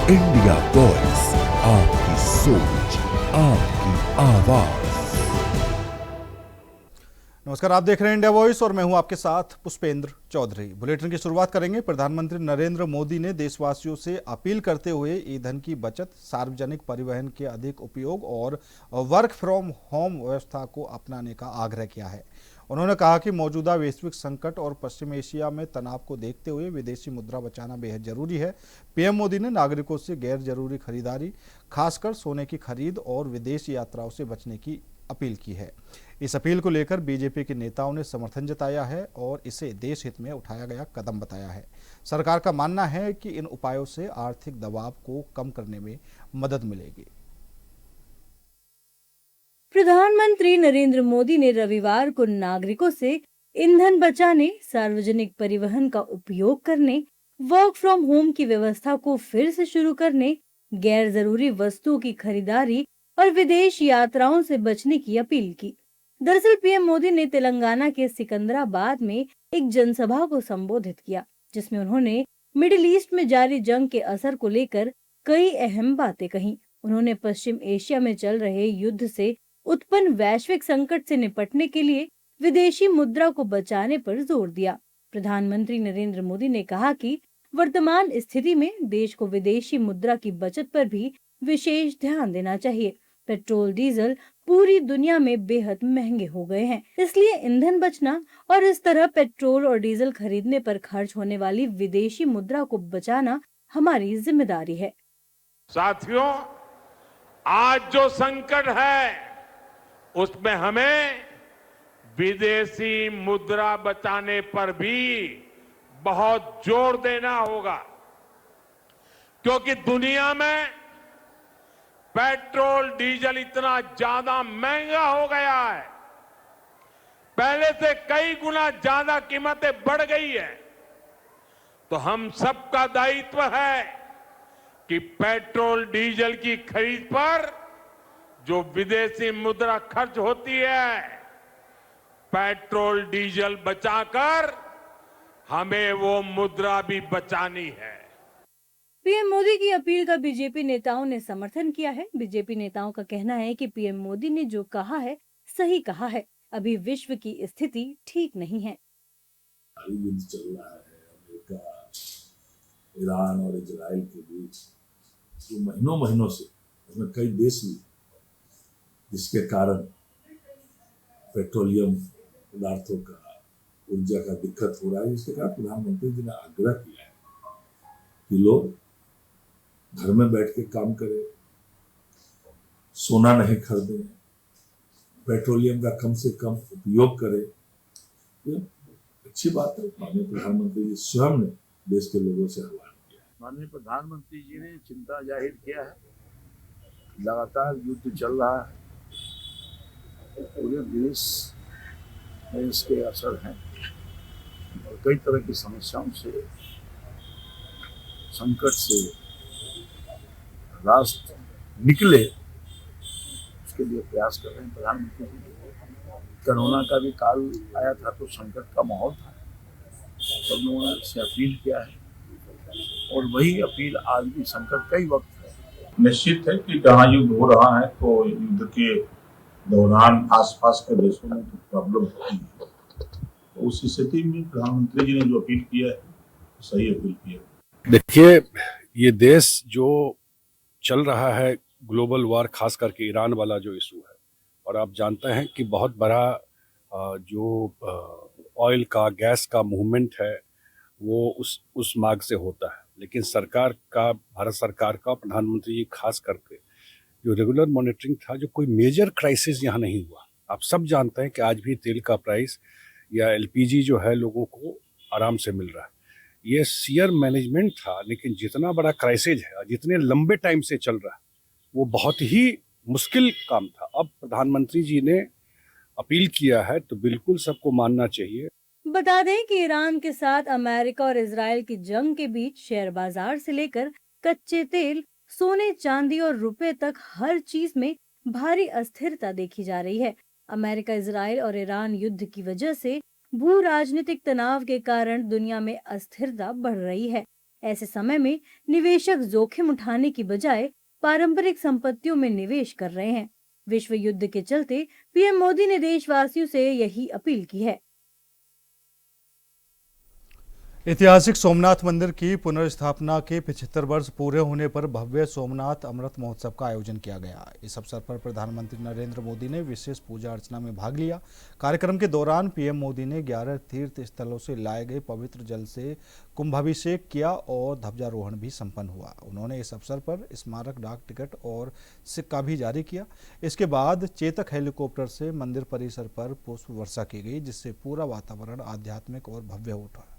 India voice, आपकी सोच, आपकी आवाज। नमस्कार, आप देख रहे हैं इंडिया वॉइस और मैं हूं आपके साथ पुष्पेंद्र चौधरी। बुलेटिन की शुरुआत करेंगे। प्रधानमंत्री नरेंद्र मोदी ने देशवासियों से अपील करते हुए ईंधन की बचत, सार्वजनिक परिवहन के अधिक उपयोग और वर्क फ्रॉम होम व्यवस्था को अपनाने का आग्रह किया है। उन्होंने कहा कि मौजूदा वैश्विक संकट और पश्चिम एशिया में तनाव को देखते हुए विदेशी मुद्रा बचाना बेहद जरूरी है। पीएम मोदी ने नागरिकों से गैर जरूरी खरीदारी, खासकर सोने की खरीद और विदेश यात्राओं से बचने की अपील की है। इस अपील को लेकर बीजेपी के नेताओं ने समर्थन जताया है और इसे देश हित में उठाया गया कदम बताया है। सरकार का मानना है कि इन उपायों से आर्थिक दबाव को कम करने में मदद मिलेगी। प्रधानमंत्री नरेंद्र मोदी ने रविवार को नागरिकों से ईंधन बचाने, सार्वजनिक परिवहन का उपयोग करने, वर्क फ्रॉम होम की व्यवस्था को फिर से शुरू करने, गैर जरूरी वस्तुओं की खरीदारी और विदेश यात्राओं से बचने की अपील की। दरअसल पीएम मोदी ने तेलंगाना के सिकंदराबाद में एक जनसभा को संबोधित किया, जिसमें उन्होंने मिडिल ईस्ट में जारी जंग के असर को लेकर कई अहम बातें कही। उन्होंने पश्चिम एशिया में चल रहे युद्ध से उत्पन्न वैश्विक संकट से निपटने के लिए विदेशी मुद्रा को बचाने पर जोर दिया। प्रधानमंत्री नरेंद्र मोदी ने कहा कि वर्तमान स्थिति में देश को विदेशी मुद्रा की बचत पर भी विशेष ध्यान देना चाहिए। पेट्रोल, डीजल पूरी दुनिया में बेहद महंगे हो गए हैं, इसलिए ईंधन बचना और इस तरह पेट्रोल और डीजल खरीदने पर खर्च होने वाली विदेशी मुद्रा को बचाना हमारी जिम्मेदारी है। साथियों, आज जो संकट है उसमें हमें विदेशी मुद्रा बचाने पर भी बहुत जोर देना होगा, क्योंकि दुनिया में पेट्रोल डीजल इतना ज्यादा महंगा हो गया है, पहले से कई गुना ज्यादा कीमतें बढ़ गई है। तो हम सबका दायित्व है कि पेट्रोल डीजल की खरीद पर जो विदेशी मुद्रा खर्च होती है, पेट्रोल डीजल बचाकर हमें वो मुद्रा भी बचानी है। पीएम मोदी की अपील का बीजेपी नेताओं ने समर्थन किया है। बीजेपी नेताओं का कहना है कि पीएम मोदी ने जो कहा है सही कहा है। अभी विश्व की स्थिति ठीक नहीं है। युद्ध चल रहा है अमेरिका, ईरान और इजराइल के बीच, जो महीनों से उसमें कई देश भी, जिसके कारण पेट्रोलियम पदार्थों का, ऊर्जा का दिक्कत हो रहा है। इसके कारण प्रधानमंत्री जी ने आग्रह किया है कि लोग घर में बैठ के काम करें, सोना नहीं खरीदें, पेट्रोलियम का कम से कम उपयोग करें। ये अच्छी बात है। माननीय प्रधानमंत्री जी स्वयं ने देश के लोगों से आह्वान किया है। माननीय प्रधानमंत्री जी ने चिंता जाहिर किया है। लगातार युद्ध चल रहा है, पूरे देश में इसके असर हैं और कई तरह की समस्याओं से, संकट से राष्ट्र निकले, उसके लिए प्रयास कर रहे हैं प्रधानमंत्री जी। कोरोना का भी काल आया था तो संकट का माहौल था, सब लोगों ने इससे अपील किया है और वही अपील आज भी संकट का ही वक्त है। निश्चित है कि जहाँ युद्ध हो रहा है तो युद्ध के दौरान आसपास के देशों में तो प्रॉब्लम होती है, तो उस स्थिति में प्रधानमंत्री जी ने जो अपील किया है सही अपील किया है। देखिए, ये देश जो चल रहा है ग्लोबल वार, खास करके ईरान वाला जो इशू है, और आप जानते हैं कि बहुत बड़ा जो ऑयल का, गैस का मूवमेंट है वो उस मार्ग से होता है। लेकिन सरकार का, भारत सरकार का, प्रधानमंत्री जी खास करके जो रेगुलर मॉनिटरिंग था, जो कोई मेजर क्राइसिस यहाँ नहीं हुआ। आप सब जानते हैं कि आज भी तेल का प्राइस या एलपीजी जो है लोगों को आराम से मिल रहा है। ये शेयर मैनेजमेंट था, लेकिन जितना बड़ा क्राइसिस है, जितने लंबे टाइम से चल रहा है, वो बहुत ही मुश्किल काम था। अब प्रधानमंत्री जी ने अपील किया है तो बिल्कुल सबको मानना चाहिए। बता दें कि ईरान के साथ अमेरिका और इजराइल की जंग के बीच शेयर बाजार से लेकर कच्चे तेल, सोने, चांदी और रुपए तक हर चीज में भारी अस्थिरता देखी जा रही है। अमेरिका, इजराइल और ईरान युद्ध की वजह से भू राजनीतिक तनाव के कारण दुनिया में अस्थिरता बढ़ रही है। ऐसे समय में निवेशक जोखिम उठाने की बजाय पारंपरिक संपत्तियों में निवेश कर रहे हैं। विश्व युद्ध के चलते पीएम मोदी ने देशवासियों से यही अपील की है। ऐतिहासिक सोमनाथ मंदिर की पुनर्स्थापना के 75 वर्ष पूरे होने पर भव्य सोमनाथ अमृत महोत्सव का आयोजन किया गया। इस अवसर पर प्रधानमंत्री नरेंद्र मोदी ने विशेष पूजा अर्चना में भाग लिया। कार्यक्रम के दौरान पीएम मोदी ने 11 तीर्थ स्थलों से लाए गए पवित्र जल से कुंभाभिषेक किया और ध्वजारोहण भी संपन्न हुआ। उन्होंने इस अवसर पर स्मारक डाक टिकट और सिक्का भी जारी किया। इसके बाद चेतक हेलीकॉप्टर से मंदिर परिसर पर पुष्प वर्षा की गई, जिससे पूरा वातावरण आध्यात्मिक और भव्य हो उठा।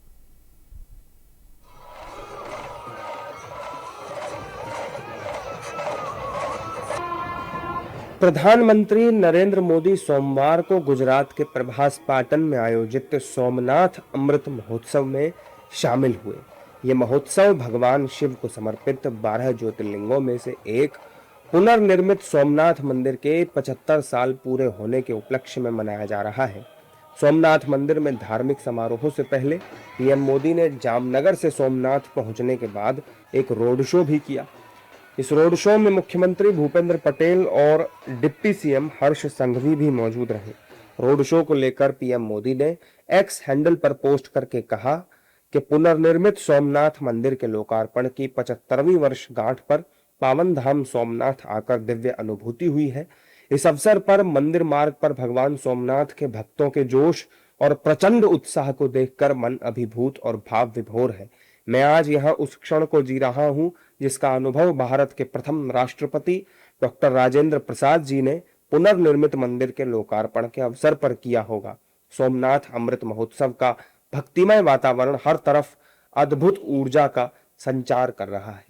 प्रधानमंत्री नरेंद्र मोदी सोमवार को गुजरात के प्रभास पाटन में आयोजित सोमनाथ अमृत महोत्सव में शामिल हुए। ये महोत्सव भगवान शिव को समर्पित 12 ज्योतिर्लिंगों में से एक पुनर्निर्मित सोमनाथ मंदिर के 75 साल पूरे होने के उपलक्ष्य में मनाया जा रहा है। सोमनाथ मंदिर में धार्मिक समारोहों से पहले पीएम मोदी ने जामनगर से सोमनाथ पहुंचने के बाद एक रोड शो भी किया। इस रोड शो में मुख्यमंत्री भूपेंद्र पटेल और डिप्टी सीएम हर्ष संघवी भी मौजूद रहे। रोड शो को लेकर पीएम मोदी ने एक्स हैंडल पर पोस्ट करके कहा कि पुनर्निर्मित सोमनाथ मंदिर के लोकार्पण की 75वीं वर्षगांठ पर पावन धाम सोमनाथ आकर दिव्य अनुभूति हुई है। इस अवसर पर मंदिर मार्ग पर भगवान सोमनाथ के भक्तों के जोश और प्रचंड उत्साह को देखकर मन अभिभूत और भाव विभोर है। मैं आज यहाँ उस क्षण को जी रहा हूँ जिसका अनुभव भारत के प्रथम राष्ट्रपति डॉक्टर राजेंद्र प्रसाद जी ने पुनर्निर्मित मंदिर के लोकार्पण के अवसर पर किया होगा। सोमनाथ अमृत महोत्सव का भक्तिमय वातावरण हर तरफ अद्भुत ऊर्जा का संचार कर रहा है।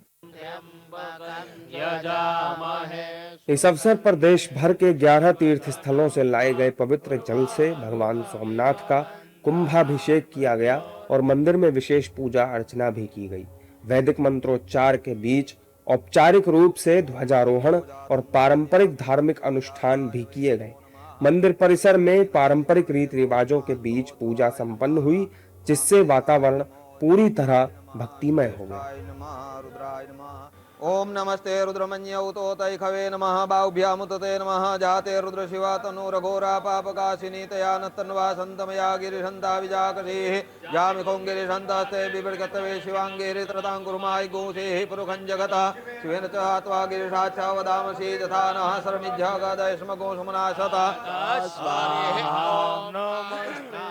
इस अवसर पर देश भर के 11 तीर्थ स्थलों से लाए गए पवित्र जल से भगवान सोमनाथ का कुंभाभिषेक किया गया और मंदिर में विशेष पूजा अर्चना भी की गई। वैदिक मंत्रोच्चार के बीच औपचारिक रूप से ध्वजारोहण और पारंपरिक धार्मिक अनुष्ठान भी किए गए। मंदिर परिसर में पारंपरिक रीति रिवाजों के बीच पूजा संपन्न हुई, जिससे वातावरण पूरी तरह भक्तिमय हो गया। ओम नमस्ते रुद्रमन्यौतोतै खवे नमः बाहुभ्यामुतते नमः जाते रुद्र शिवा तनुरघोरा पापकाशिनी तया नत्तन्वा सन्तमया गिरिशन्ता विजाकसेः यामिखों गिरिशन्तास्ते बिभृगतवे शिवाङ्गे रित्रताङ्कुर्माय गोसेः पुरुखं जगतः शिवेन च हत्वा गिरिशाच्छा वदामसि तथा नः सर्वमिज्झागदयस्मगोसुमनाशतः।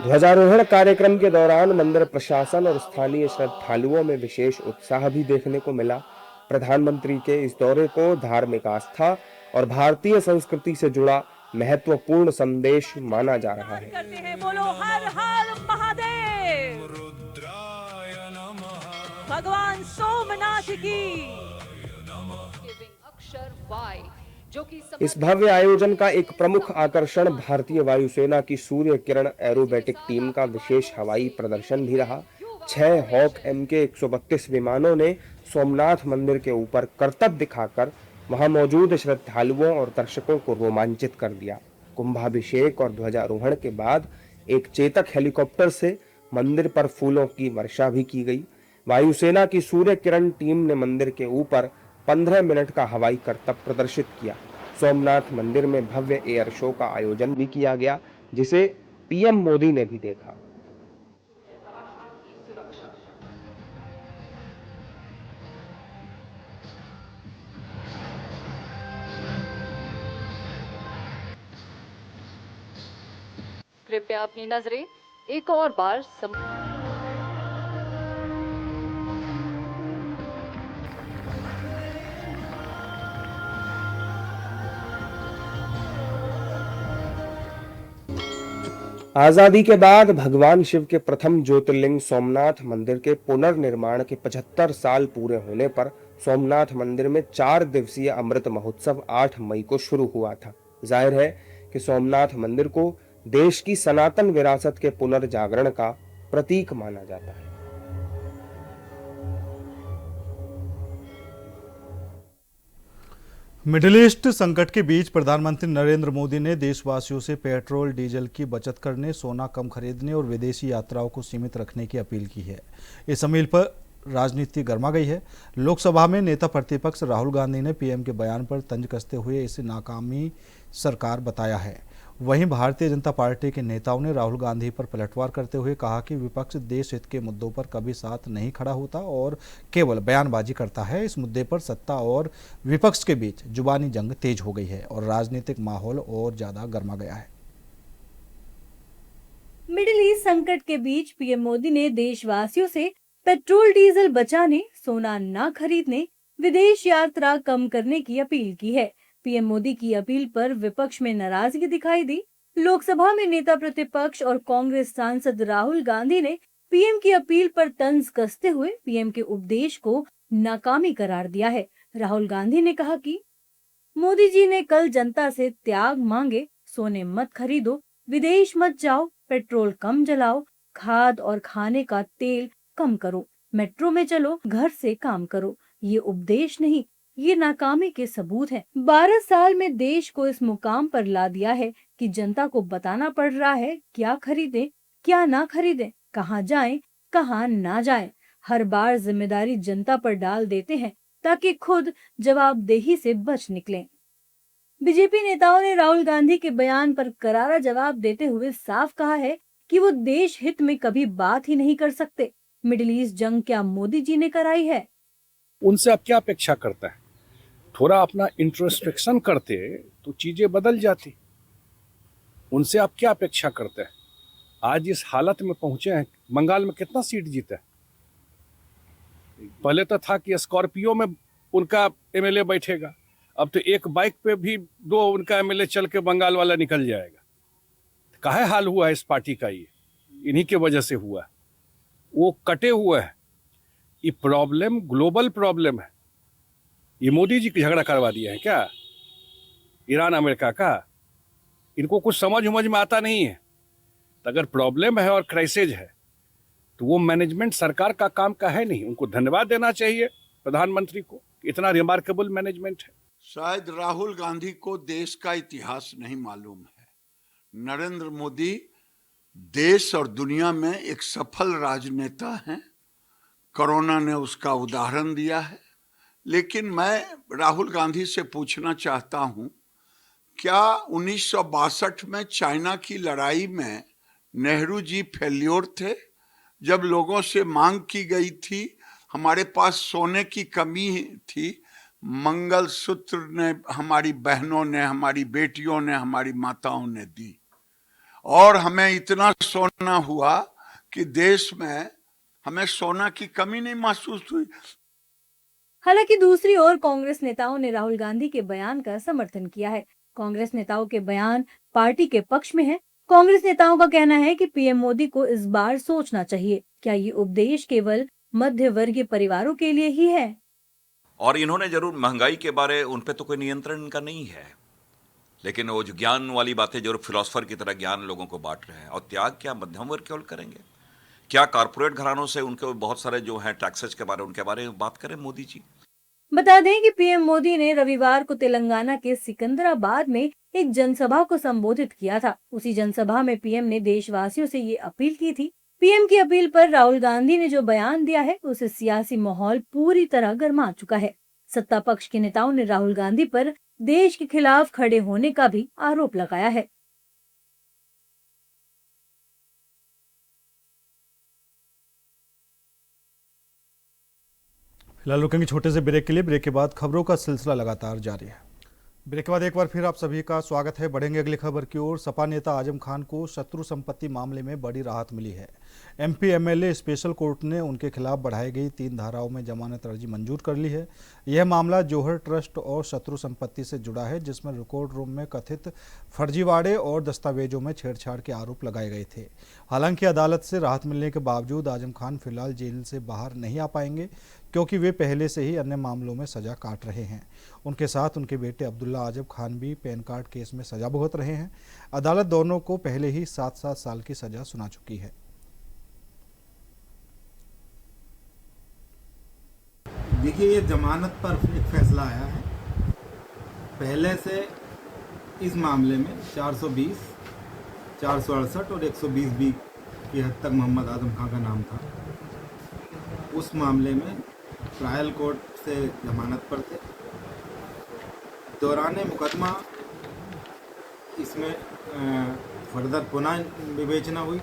ध्वजारोहण कार्यक्रम के दौरान मंदिर प्रशासन और स्थानीय श्रद्धालुओं में विशेष उत्साह भी देखने को मिला। प्रधानमंत्री के इस दौरे को धार्मिक आस्था और भारतीय संस्कृति से जुड़ा महत्वपूर्ण संदेश माना जा रहा है। बोलो हर हर महादेव, भगवान सोमनाथ की। अक्षर वाई इस भव्य आयोजन का एक प्रमुख आकर्षण भारतीय वायुसेना की सूर्य किरण एरोबेटिक टीम का विशेष हवाई प्रदर्शन भी रहा। 6 हॉक MK-132 विमानों ने सोमनाथ मंदिर के ऊपर करतब दिखाकर वहां मौजूद श्रद्धालुओं और दर्शकों को रोमांचित कर दिया। कुंभाभिषेक और ध्वजारोहण के बाद एक चेतक हेलीकॉप्टर से मंदिर पर फूलों की वर्षा भी की गई। वायुसेना की सूर्य किरण टीम ने मंदिर के ऊपर 15 मिनट का हवाई करतब प्रदर्शित किया। सोमनाथ मंदिर में भव्य एयर शो का आयोजन भी किया गया, जिसे पीएम मोदी ने भी देखा। कृपया अपनी नजरें एक और बार आजादी के बाद भगवान शिव के प्रथम ज्योतिर्लिंग सोमनाथ मंदिर के पुनर्निर्माण के 75 साल पूरे होने पर सोमनाथ मंदिर में 4 दिवसीय अमृत महोत्सव 8 मई को शुरू हुआ था। जाहिर है कि सोमनाथ मंदिर को देश की सनातन विरासत के पुनर्जागरण का प्रतीक माना जाता है। मिडिल ईस्ट संकट के बीच प्रधानमंत्री नरेंद्र मोदी ने देशवासियों से पेट्रोल डीजल की बचत करने, सोना कम खरीदने और विदेशी यात्राओं को सीमित रखने की अपील की है। राजनीति गर्मा गई है। लोकसभा में नेता प्रतिपक्ष राहुल गांधी ने पीएम के बयान पर तंज कसते हुए इसे नाकामी सरकार बताया है। वहीं भारतीय जनता पार्टी के नेताओं ने राहुल गांधी पर पलटवार करते हुए कहा कि विपक्ष देश हित के मुद्दों पर कभी साथ नहीं खड़ा होता और केवल बयानबाजी करता है। इस मुद्दे पर सत्ता और विपक्ष के बीच जुबानी जंग तेज हो गई है और राजनीतिक माहौल और ज्यादा गर्मा गया है। मिडिल ईस्ट संकट के बीच पीएम मोदी ने देशवासियों से पेट्रोल डीजल बचाने, सोना न खरीदने, विदेश यात्रा कम करने की अपील की है। पीएम मोदी की अपील पर विपक्ष में नाराजगी दिखाई दी। लोकसभा में नेता प्रतिपक्ष और कांग्रेस सांसद राहुल गांधी ने पीएम की अपील पर तंज कसते हुए पीएम के उपदेश को नाकामी करार दिया है। राहुल गांधी ने कहा कि मोदी जी ने कल जनता से त्याग मांगे, सोने मत खरीदो, विदेश मत जाओ, पेट्रोल कम जलाओ, खाद और खाने का तेल कम करो, मेट्रो में चलो, घर से काम करो। ये उपदेश नहीं, ये नाकामी के सबूत हैं। 12 साल में देश को इस मुकाम पर ला दिया है कि जनता को बताना पड़ रहा है क्या खरीदें, क्या ना खरीदें, कहाँ जाएं, कहाँ ना जाएं। हर बार जिम्मेदारी जनता पर डाल देते हैं ताकि खुद जवाबदेही से बच निकलें। बीजेपी नेताओं ने राहुल गांधी के बयान पर करारा जवाब देते हुए साफ कहा है कि वो देश हित में कभी बात ही नहीं कर सकते। मिडिल ईस्ट जंग क्या मोदी जी ने कराई है? उनसे आप क्या अपेक्षा करता है? थोड़ा अपना इंट्रोस्पेक्शन करते तो चीजें बदल जाती। उनसे आप क्या अपेक्षा करते हैं? आज इस हालत में पहुंचे हैं। बंगाल में कितना सीट जीता है? पहले तो था कि स्कॉर्पियो में उनका एमएलए बैठेगा, अब तो एक बाइक पे भी 2 उनका एमएलए चल के बंगाल वाला निकल जाएगा। काहे हाल हुआ है इस पार्टी का? ये इन्हीं के वजह से हुआ है। वो कटे हुए हैं। ये प्रॉब्लम ग्लोबल प्रॉब्लम है। ये मोदी जी की झगड़ा करवा दिया है क्या ईरान अमेरिका का? इनको कुछ समझ में आता नहीं है। तो अगर प्रॉब्लम है और क्राइसिस है तो वो मैनेजमेंट सरकार का काम का है नहीं। उनको धन्यवाद देना चाहिए प्रधानमंत्री को, इतना रिमार्केबल मैनेजमेंट है। शायद राहुल गांधी को देश का इतिहास नहीं मालूम है। नरेंद्र मोदी देश और दुनिया में एक सफल राजनेता हैं। कोरोना ने उसका उदाहरण दिया है। लेकिन मैं राहुल गांधी से पूछना चाहता हूं, क्या 1962 में चाइना की लड़ाई में नेहरू जी फेल्योर थे? जब लोगों से मांग की गई थी, हमारे पास सोने की कमी थी, मंगलसूत्र ने हमारी बहनों ने, हमारी बेटियों ने, हमारी माताओं ने दी और हमें इतना सोना हुआ कि देश में हमें सोना की कमी नहीं महसूस हुई। हालांकि दूसरी ओर कांग्रेस नेताओं ने राहुल गांधी के बयान का समर्थन किया है। कांग्रेस नेताओं के बयान पार्टी के पक्ष में है। कांग्रेस नेताओं का कहना है कि पीएम मोदी को इस बार सोचना चाहिए, क्या ये उपदेश केवल मध्य वर्गीय परिवारों के लिए ही है? और इन्होंने जरूर महंगाई के बारे, उन पे तो कोई नियंत्रण इनका नहीं है, लेकिन वो जो ज्ञान वाली बातें जो फिलोसफर की तरह ज्ञान लोगों को बांट रहे हैं। और त्याग क्या मध्यम वर्ग केवल करेंगे? क्या कारपोरेट घरानों से उनके बहुत सारे जो हैं टैक्सेस के बारे, उनके बारे में बात करें मोदी जी। बता दें कि पीएम मोदी ने रविवार को तेलंगाना के सिकंदराबाद में एक जनसभा को संबोधित किया था। उसी जनसभा में पीएम ने देशवासियों से ये अपील की थी। पीएम की अपील पर राहुल गांधी ने जो बयान दिया है उसे सियासी माहौल पूरी तरह गर्मा चुका है। सत्ता पक्ष के नेताओं ने राहुल गांधी पर देश के खिलाफ खड़े होने का भी आरोप लगाया है। फिलहाल रुकेंगे छोटे से ब्रेक के लिए। ब्रेक के बाद खबरों का सिलसिला लगातार जारी है। ब्रेक के बाद एक बार फिर आप सभी का स्वागत है। बढ़ेंगे अगली खबर की ओर। सपा नेता आजम खान को शत्रु संपत्ति मामले में बड़ी राहत मिली है। एमपी एमएलए स्पेशल कोर्ट ने उनके खिलाफ बढ़ाई गई 3 धाराओं में जमानत अर्जी मंजूर कर ली है। यह मामला जौहर ट्रस्ट और शत्रु संपत्ति से जुड़ा है, जिसमें रिकॉर्ड रूम में कथित फर्जीवाड़े और दस्तावेजों में छेड़छाड़ के आरोप लगाए गए थे। हालांकि अदालत से राहत मिलने के बावजूद आजम खान फिलहाल जेल से बाहर नहीं आ पाएंगे, क्योंकि वे पहले से ही अन्य मामलों में सजा काट रहे हैं। उनके साथ उनके बेटे अब्दुल्ला आजम खान भी पैन कार्ड केस में सजा भुगत रहे हैं। अदालत दोनों को पहले ही 7-7 साल की सजा सुना चुकी है। देखिए, ये जमानत पर एक फैसला आया है। पहले से इस मामले में 420, 468 और 120 बी की हद तक मोहम्मद आजम खान का नाम था। उस मामले में ट्रायल कोर्ट से जमानत पर थे। दौरान मुकदमा इसमें फर्दर पुनः विवेचना हुई,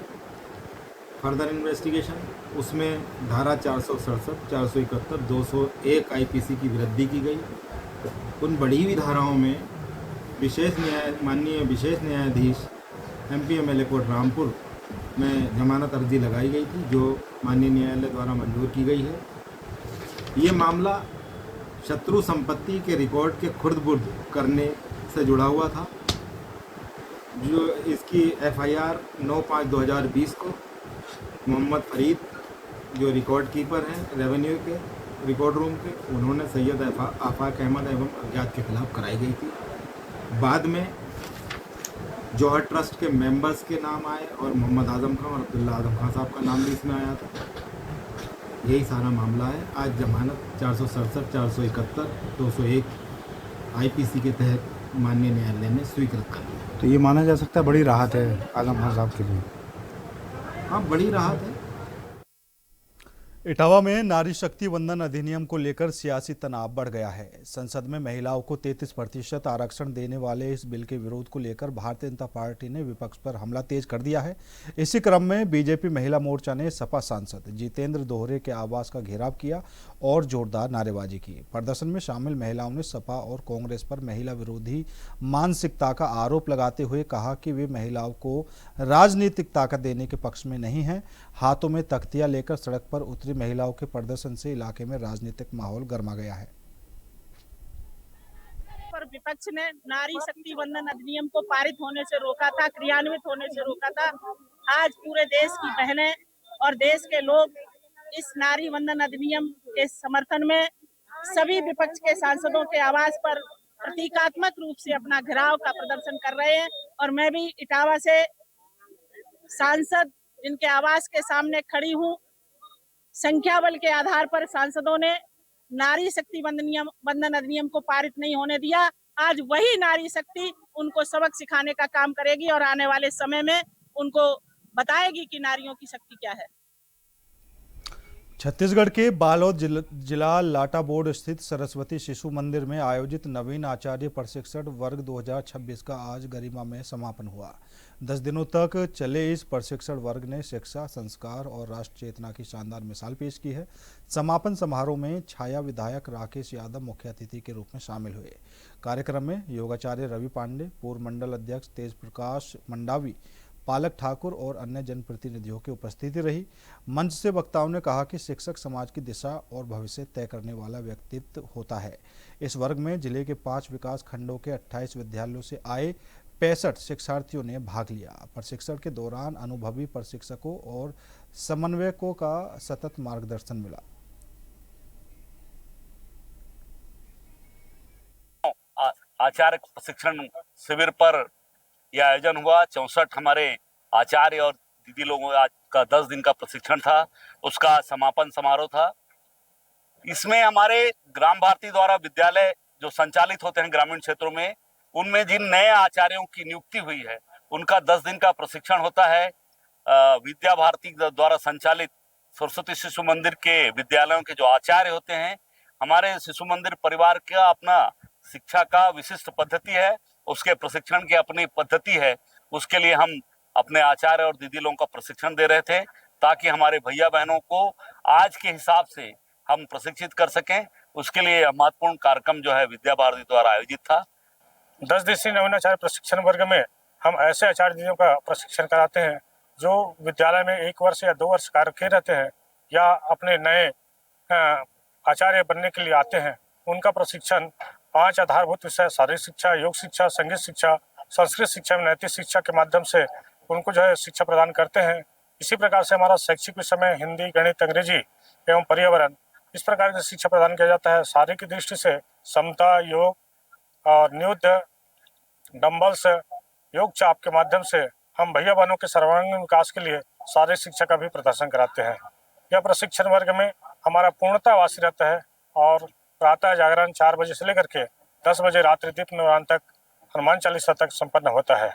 फर्दर इन्वेस्टिगेशन, उसमें धारा 467, 471, 201 आईपीसी की वृद्धि की गई। उन बढ़ी हुई धाराओं में माननीय विशेष न्यायाधीश एमपीएमएलए कोर्ट रामपुर में जमानत अर्जी लगाई गई थी, जो माननीय न्यायालय द्वारा मंजूर की गई है। ये मामला शत्रु संपत्ति के रिकॉर्ड के खुर्द-बुर्द करने से जुड़ा हुआ था, जो इसकी एफआईआर 9/5/2020 को मोहम्मद फरीद जो रिकॉर्ड कीपर हैं रेवेन्यू के रिकॉर्ड रूम के, उन्होंने सैयद आफाक अहमद एवं अज्ञात के खिलाफ कराई गई थी। बाद में जौहर ट्रस्ट के मेंबर्स के नाम आए और मोहम्मद आजम खान और अब्दुल्ला आजम खान साहब का नाम भी इसमें आया था। यही सारा मामला है। आज जमानत 467, 471, 201 आईपीसी के तहत माननीय न्यायालय ने स्वीकृत कर ली। तो ये माना जा सकता है बड़ी राहत है आजम खान साहब के लिए? हाँ, बड़ी राहत है। इटावा में नारी शक्ति वंदन अधिनियम को लेकर सियासी तनाव बढ़ गया है। संसद में महिलाओं को 33% आरक्षण देने वाले इस बिल के विरोध को लेकर भारतीय जनता पार्टी ने विपक्ष पर हमला तेज कर दिया है। इसी क्रम में बीजेपी महिला मोर्चा ने सपा सांसद जितेंद्र दोहरे के आवास का घेराव किया और जोरदार नारेबाजी की। प्रदर्शन में शामिल महिलाओं ने सपा और कांग्रेस पर महिला विरोधी मानसिकता का आरोप लगाते हुए कहा कि वे महिलाओं को राजनीतिक ताकत देने के पक्ष में नहीं हैं। हाथों में तख्तियां लेकर सड़क पर उतरी महिलाओं के प्रदर्शन से इलाके में राजनीतिक माहौल गर्मा गया है। पर विपक्ष ने नारी शक्ति वंदन अधिनियम को पारित होने से रोका था, क्रियान्वित होने से रोका था। आज पूरे देश की बहनें और देश के लोग इस नारी वंदन अधिनियम के समर्थन में सभी विपक्ष के सांसदों के आवास पर प्रतीकात्मक रूप से अपना घेराव का प्रदर्शन कर रहे हैं। और मैं भी इटावा से सांसद जिनके आवास के सामने खड़ी हूँ, संख्या बल के आधार पर सांसदों ने नारी शक्ति वंदन अधिनियम को पारित नहीं होने दिया। आज वही नारी शक्ति उनको सबक सिखाने का काम करेगी और आने वाले समय में उनको बताएगी कि नारियों की शक्ति क्या है। छत्तीसगढ़ के बालोद जिला लाटा बोर्ड स्थित सरस्वती शिशु मंदिर में आयोजित नवीन आचार्य प्रशिक्षण वर्ग 2026 का आज गरिमा में समापन हुआ। 10 दिनों तक चले इस प्रशिक्षण वर्ग ने शिक्षा, संस्कार और राष्ट्र चेतना की शानदार मिसाल पेश की है। समापन समारोह में छाया विधायक राकेश यादव मुख्य अतिथि के रूप में शामिल हुए। कार्यक्रम में योगाचार्य रवि पांडे, पूर्व मंडल अध्यक्ष तेज प्रकाश मंडावी, पालक ठाकुर और अन्य जनप्रतिनिधियों की उपस्थिति रही। मंच से वक्ताओं ने कहा कि शिक्षक समाज की दिशा और भविष्य तय करने वाला व्यक्तित्व होता है। इस वर्ग में जिले के 5 विकास खंडों के 28 विद्यालयों से आए 65 शिक्षार्थियों ने भाग लिया। प्रशिक्षण के दौरान अनुभवी प्रशिक्षकों और समन्वयकों का सतत मार्गदर्शन मिला। आचार्य प्रशिक्षण शिविर पर यह आयोजन हुआ। 64 हमारे आचार्य और दीदी लोगों का 10 दिन का प्रशिक्षण था, उसका समापन समारोह था। इसमें हमारे ग्राम भारती द्वारा विद्यालय जो संचालित होते हैं ग्रामीण क्षेत्रों में, उनमें जिन नए आचार्यों की नियुक्ति हुई है उनका 10 दिन का प्रशिक्षण होता है। विद्या भारती द्वारा संचालित सरस्वती शिशु मंदिर के विद्यालयों के जो आचार्य होते हैं, हमारे शिशु मंदिर परिवार का अपना शिक्षा का विशिष्ट पद्धति है, उसके प्रशिक्षण की अपनी पद्धति है। उसके लिए हम अपने आचार्य और दीदी लोगों का प्रशिक्षण दे रहे थे ताकि हमारे भैया बहनों को आज के हिसाब से हम प्रशिक्षित कर सकें। उसके लिए महत्वपूर्ण कार्यक्रम जो है विद्या भारती द्वारा आयोजित था। 10 दिवसीय नवीन आचार्य प्रशिक्षण वर्ग में हम ऐसे आचार्य दीदियों का प्रशिक्षण कराते हैं जो विद्यालय में 1 वर्ष या 2 वर्ष कार्य किए रहते हैं या अपने नए आचार्य बनने के लिए आते हैं। उनका प्रशिक्षण 5 आधारभूत विषय शारीरिक शिक्षा, योग शिक्षा, संगीत शिक्षा, संस्कृत शिक्षा में नैतिक शिक्षा के माध्यम से उनको जो है शिक्षा प्रदान करते हैं। इसी प्रकार से हमारा शैक्षिक विषय में हिंदी, गणित, अंग्रेजी एवं पर्यावरण इस प्रकार की शिक्षा प्रदान किया जाता है। शारीरिक दृष्टि से समता, योग और नियुद्ध, डम्बल्स, योग चाप के माध्यम से हम भैया बहनों के सर्वांगीण विकास के लिए शारीरिक शिक्षा का भी प्रदर्शन कराते हैं। यह प्रशिक्षण वर्ग में हमारा पूर्णता वासी रहता है और प्रातः जागरण 4 बजे से लेकर के 10 बजे रात्रि दीप नवान तक हनुमान चालीसा तक संपन्न होता है।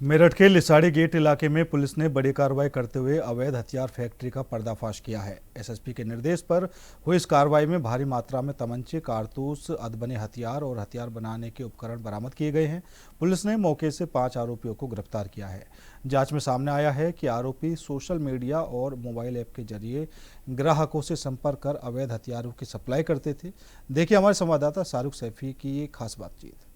मेरठ के लिसाड़ी गेट इलाके में पुलिस ने बड़ी कार्रवाई करते हुए अवैध हथियार फैक्ट्री का पर्दाफाश किया है। एसएसपी के निर्देश पर हुई इस कार्रवाई में भारी मात्रा में तमंचे, कारतूस, अधबने हथियार और हथियार बनाने के उपकरण बरामद किए गए हैं। पुलिस ने मौके से 5 आरोपियों को गिरफ्तार किया है। जांच में सामने आया है कि आरोपी सोशल मीडिया और मोबाइल ऐप के जरिए ग्राहकों से संपर्क कर अवैध हथियारों की सप्लाई करते थे। देखिए हमारे संवाददाता शाहरुख सैफी की ये खास बातचीत।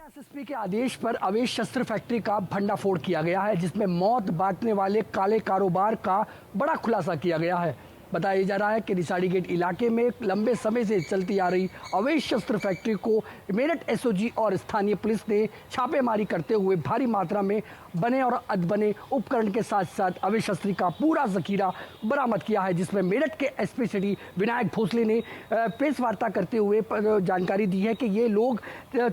एसएसपी के आदेश पर अवैध शस्त्र फैक्ट्री का भंडाफोड़ किया गया है, जिसमें मौत बांटने वाले काले कारोबार का बड़ा खुलासा किया गया है। बताया जा रहा है कि रिसाड़ी गेट इलाके में लंबे समय से चलती आ रही अवैध शस्त्र फैक्ट्री को मेरठ एसओजी और स्थानीय पुलिस ने छापेमारी करते हुए भारी मात्रा में बने और अधबने उपकरण के साथ साथ अवैध शस्त्र का पूरा जखीरा बरामद किया है, जिसमें मेरठ के एसपी सिटी विनायक भोसले ने प्रेस वार्ता करते हुए जानकारी दी है कि ये लोग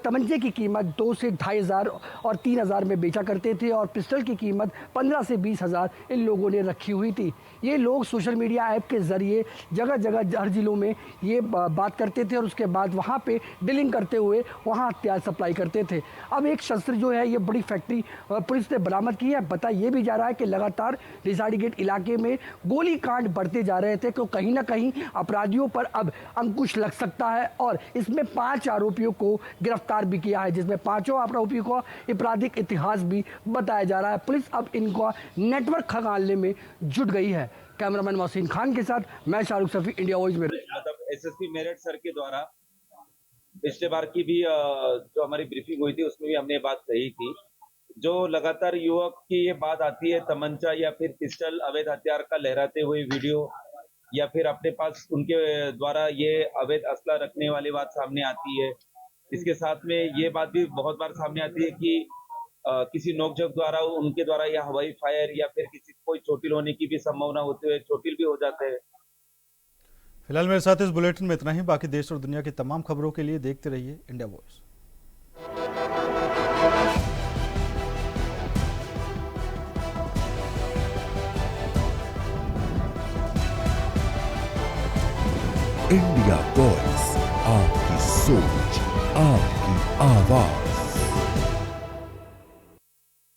तमंचे की कीमत 2 से 2,500 और 3,000 में बेचा करते थे और पिस्टल की कीमत 15 से 20,000 इन लोगों ने रखी हुई थी। ये लोग सोशल मीडिया ऐप के जरिए जगह जगह हर जिलों में ये बात करते थे और उसके बाद वहाँ पे डीलिंग करते हुए वहाँ हथियार सप्लाई करते थे। अब एक शस्त्र जो है ये बड़ी फैक्ट्री पुलिस ने बरामद की है। पता ये भी जा रहा है कि लगातार रिसाड़ी गेट इलाके में गोली कांड बढ़ते जा रहे थे, तो कहीं ना कहीं अपराधियों पर अब अंकुश लग सकता है और इसमें 5 आरोपियों को गिरफ्तार भी किया है, जिसमें 5 आरोपियों को आपराधिक इतिहास भी बताया जा रहा है। पुलिस अब इनका नेटवर्क खंगालने में जुट गई है। कैमरामैन मोहसिन खान के साथ मैं शाहरुख सफी, इंडिया वॉइस मेरठ। मतलब एसएसपी मेरठ सर के द्वारा पिछले बार की भी जो हमारी ब्रीफिंग हुई थी उसमें भी हमने ये बात कही थी, जो लगातार युवक की ये बात आती है तमंचा या फिर पिस्टल अवैध हथियार का लहराते हुए वीडियो या फिर अपने पास उनके द्वारा ये अवैध असला रखने वाली बात सामने आती है। इसके साथ में ये बात भी बहुत बार सामने आती है कि किसी नोकझोंक द्वारा उनके द्वारा या हवाई फायर या फिर किसी कोई चोटिल होने की भी संभावना होती है, चोटिल भी हो जाते हैं। फिलहाल मेरे साथ इस बुलेटिन में इतना ही। बाकी देश और दुनिया की तमाम खबरों के लिए देखते रहिए इंडिया वॉइस। इंडिया वॉइस, आपकी सोच, आपकी आवाज।